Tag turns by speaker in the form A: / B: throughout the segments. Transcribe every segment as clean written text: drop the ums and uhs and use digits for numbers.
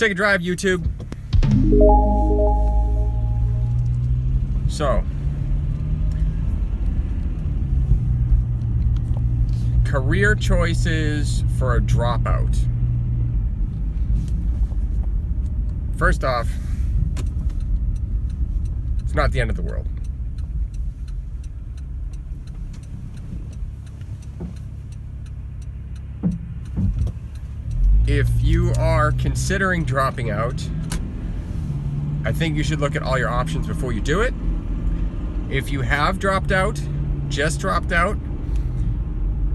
A: take a drive, YouTube. So, career choices for a dropout. First off, it's not the end of the world. If you are considering dropping out, I think you should look at all your options before you do it. If you have dropped out, just dropped out,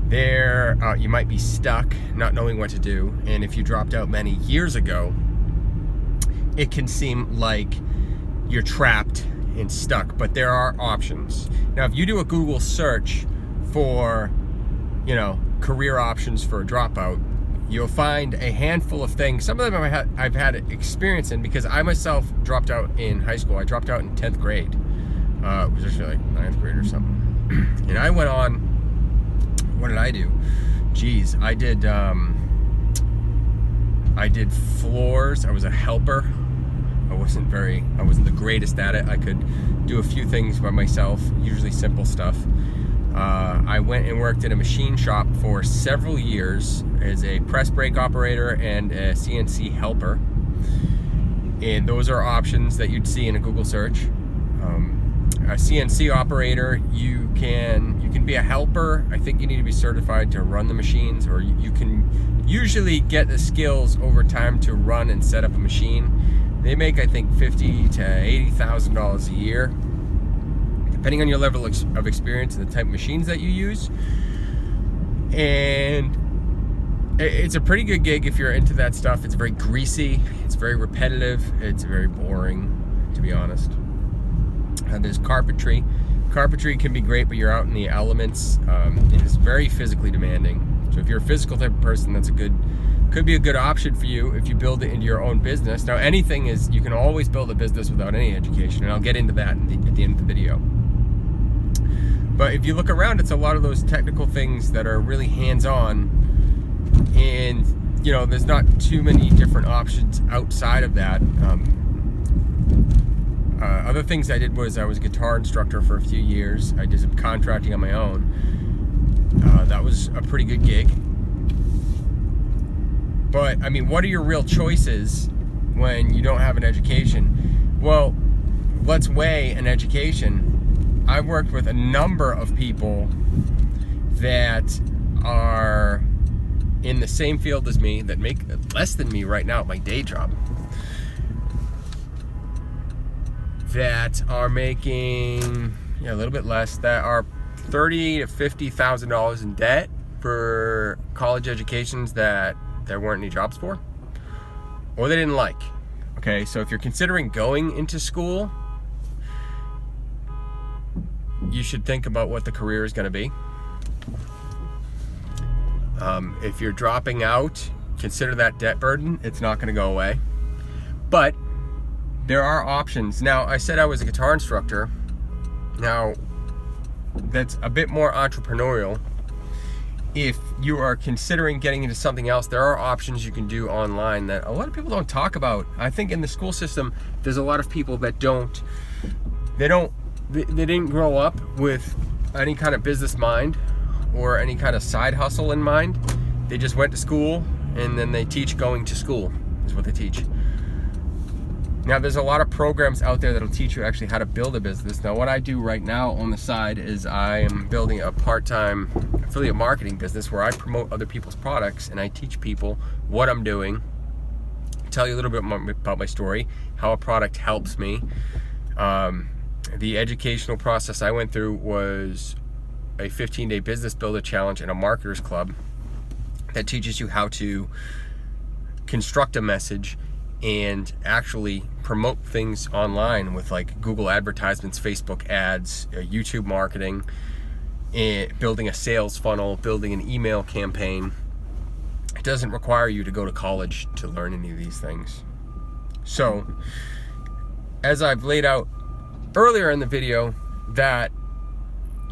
A: you might be stuck, not knowing what to do. And if you dropped out many years ago, it can seem like you're trapped and stuck, but there are options. Now, if you do a Google search for, career options for a dropout, you'll find a handful of things. Some of them I've had experience in because I myself dropped out in high school. I dropped out in 10th grade. It was actually like 9th grade or something. And I went on, what did I do? Geez, I did floors. I was a helper. I wasn't the greatest at it. I could do a few things by myself, usually simple stuff. I went and worked in a machine shop for several years as a press brake operator and a CNC helper. And those are options that you'd see in a Google search. A CNC operator, you can be a helper. I think you need to be certified to run the machines, or you can usually get the skills over time to run and set up a machine. They make, I think, $50,000 to $80,000 a year, depending on your level of experience and the type of machines that you use. And it's a pretty good gig if you're into that stuff. It's very greasy, it's very repetitive, it's very boring, to be honest. There's carpentry. Carpentry can be great, but you're out in the elements. It is very physically demanding. So if you're a physical type of person, could be a good option for you if you build it into your own business. Now, you can always build a business without any education, and I'll get into that at the end of the video. But if you look around, it's a lot of those technical things that are really hands-on, and there's not too many different options outside of that. Other things I did was I was a guitar instructor for a few years. I did some contracting on my own. That was a pretty good gig. But, what are your real choices when you don't have an education? Well, let's weigh an education. I've worked with a number of people that are in the same field as me, that make less than me right now at my day job, that are making a little bit less, that are $30,000 to $50,000 in debt for college educations that there weren't any jobs for, or they didn't like. Okay, so if you're considering going into school, you should think about what the career is going to be. If you're dropping out, consider that debt burden. It's not going to go away. But there are options. Now, I said I was a guitar instructor. Now, that's a bit more entrepreneurial. If you are considering getting into something else, there are options you can do online that a lot of people don't talk about. I think in the school system, there's a lot of people that they didn't grow up with any kind of business mind or any kind of side hustle in mind. They just went to school, and then they teach going to school is what they teach. Now, there's a lot of programs out there that'll teach you actually how to build a business. Now, what I do right now on the side is I am building a part-time affiliate marketing business where I promote other people's products, and I teach people what I'm doing, tell you a little bit more about my story, how a product helps me. The educational process I went through was a 15-day business builder challenge and a marketers club that teaches you how to construct a message and actually promote things online with like Google advertisements, Facebook ads, YouTube marketing, and building a sales funnel, building an email campaign. It doesn't require you to go to college to learn any of these things. So, as I've laid out earlier in the video, that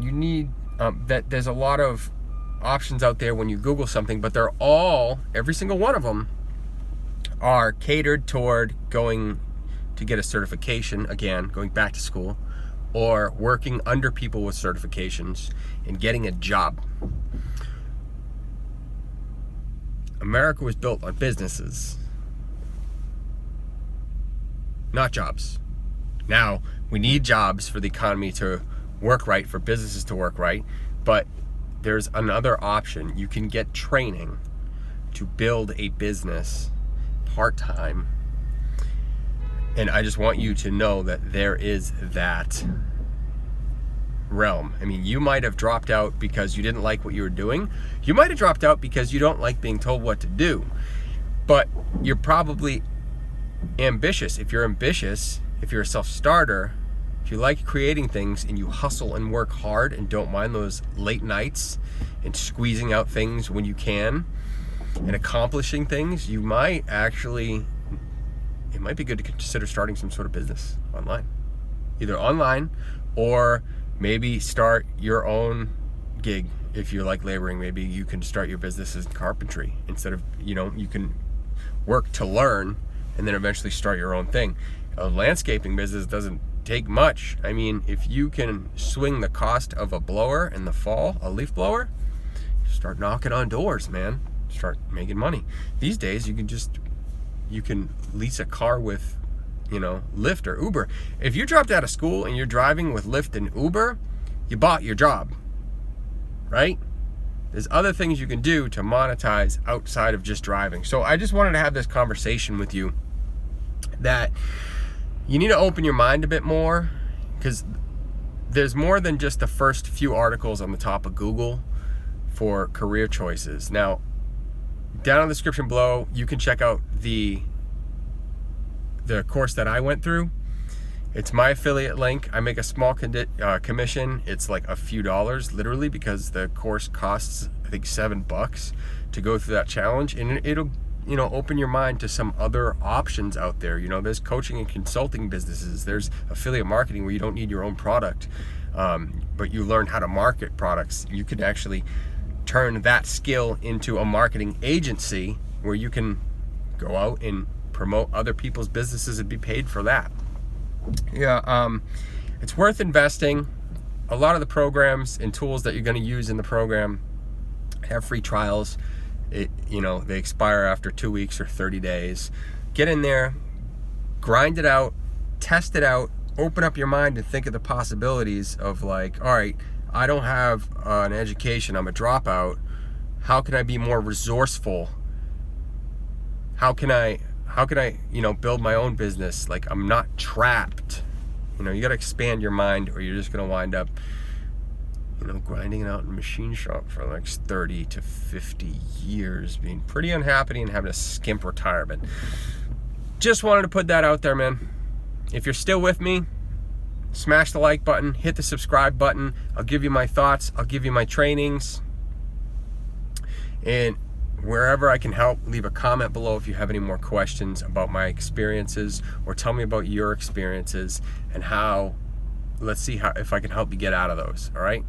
A: you need that there's a lot of options out there when you Google something, but every single one of them are catered toward going to get a certification, again, going back to school, or working under people with certifications and getting a job. America was built on businesses, not jobs. Now, we need jobs for the economy to work right, for businesses to work right, but there's another option. You can get training to build a business part-time. And I just want you to know that there is that realm. I mean, you might have dropped out because you didn't like what you were doing. You might have dropped out because you don't like being told what to do. But you're probably ambitious. If you're ambitious, if you're a self-starter, if you like creating things and you hustle and work hard and don't mind those late nights and squeezing out things when you can and accomplishing things, you might actually, it might be good to consider starting some sort of business online. Either online or maybe start your own gig. If you like laboring, maybe you can start your business as carpentry instead of, you can work to learn and then eventually start your own thing. A landscaping business doesn't take much. I mean, if you can swing the cost of a blower in the fall, a leaf blower, start knocking on doors, man. Start making money. These days, you can lease a car with, Lyft or Uber. If you dropped out of school and you're driving with Lyft and Uber, you bought your job, right? There's other things you can do to monetize outside of just driving. So I just wanted to have this conversation with you that you need to open your mind a bit more, because there's more than just the first few articles on the top of Google for career choices. Now, down in the description below, you can check out the course that I went through. It's my affiliate link. I make a small commission. It's like a few dollars, literally, because the course costs, I think, $7 to go through that challenge, and it'll open your mind to some other options out there. There's coaching and consulting businesses. There's affiliate marketing where you don't need your own product, but you learn how to market products. You could actually turn that skill into a marketing agency where you can go out and promote other people's businesses and be paid for that. It's worth investing. A lot of the programs and tools that you're going to use in the program have free trials. They expire after 2 weeks or 30 days. Get in there, grind it out, test it out, open up your mind and think of the possibilities of, like, all right, I don't have an education, I'm a dropout. How can I be more resourceful? How can I build my own business? Like, I'm not trapped. You got to expand your mind, or you're just going to wind up grinding it out in a machine shop for like 30 to 50 years, being pretty unhappy and having a skimp retirement. Just wanted to put that out there, man. If you're still with me, smash the like button, hit the subscribe button. I'll give you my thoughts. I'll give you my trainings. And wherever I can help, leave a comment below if you have any more questions about my experiences, or tell me about your experiences and let's see if I can help you get out of those, all right?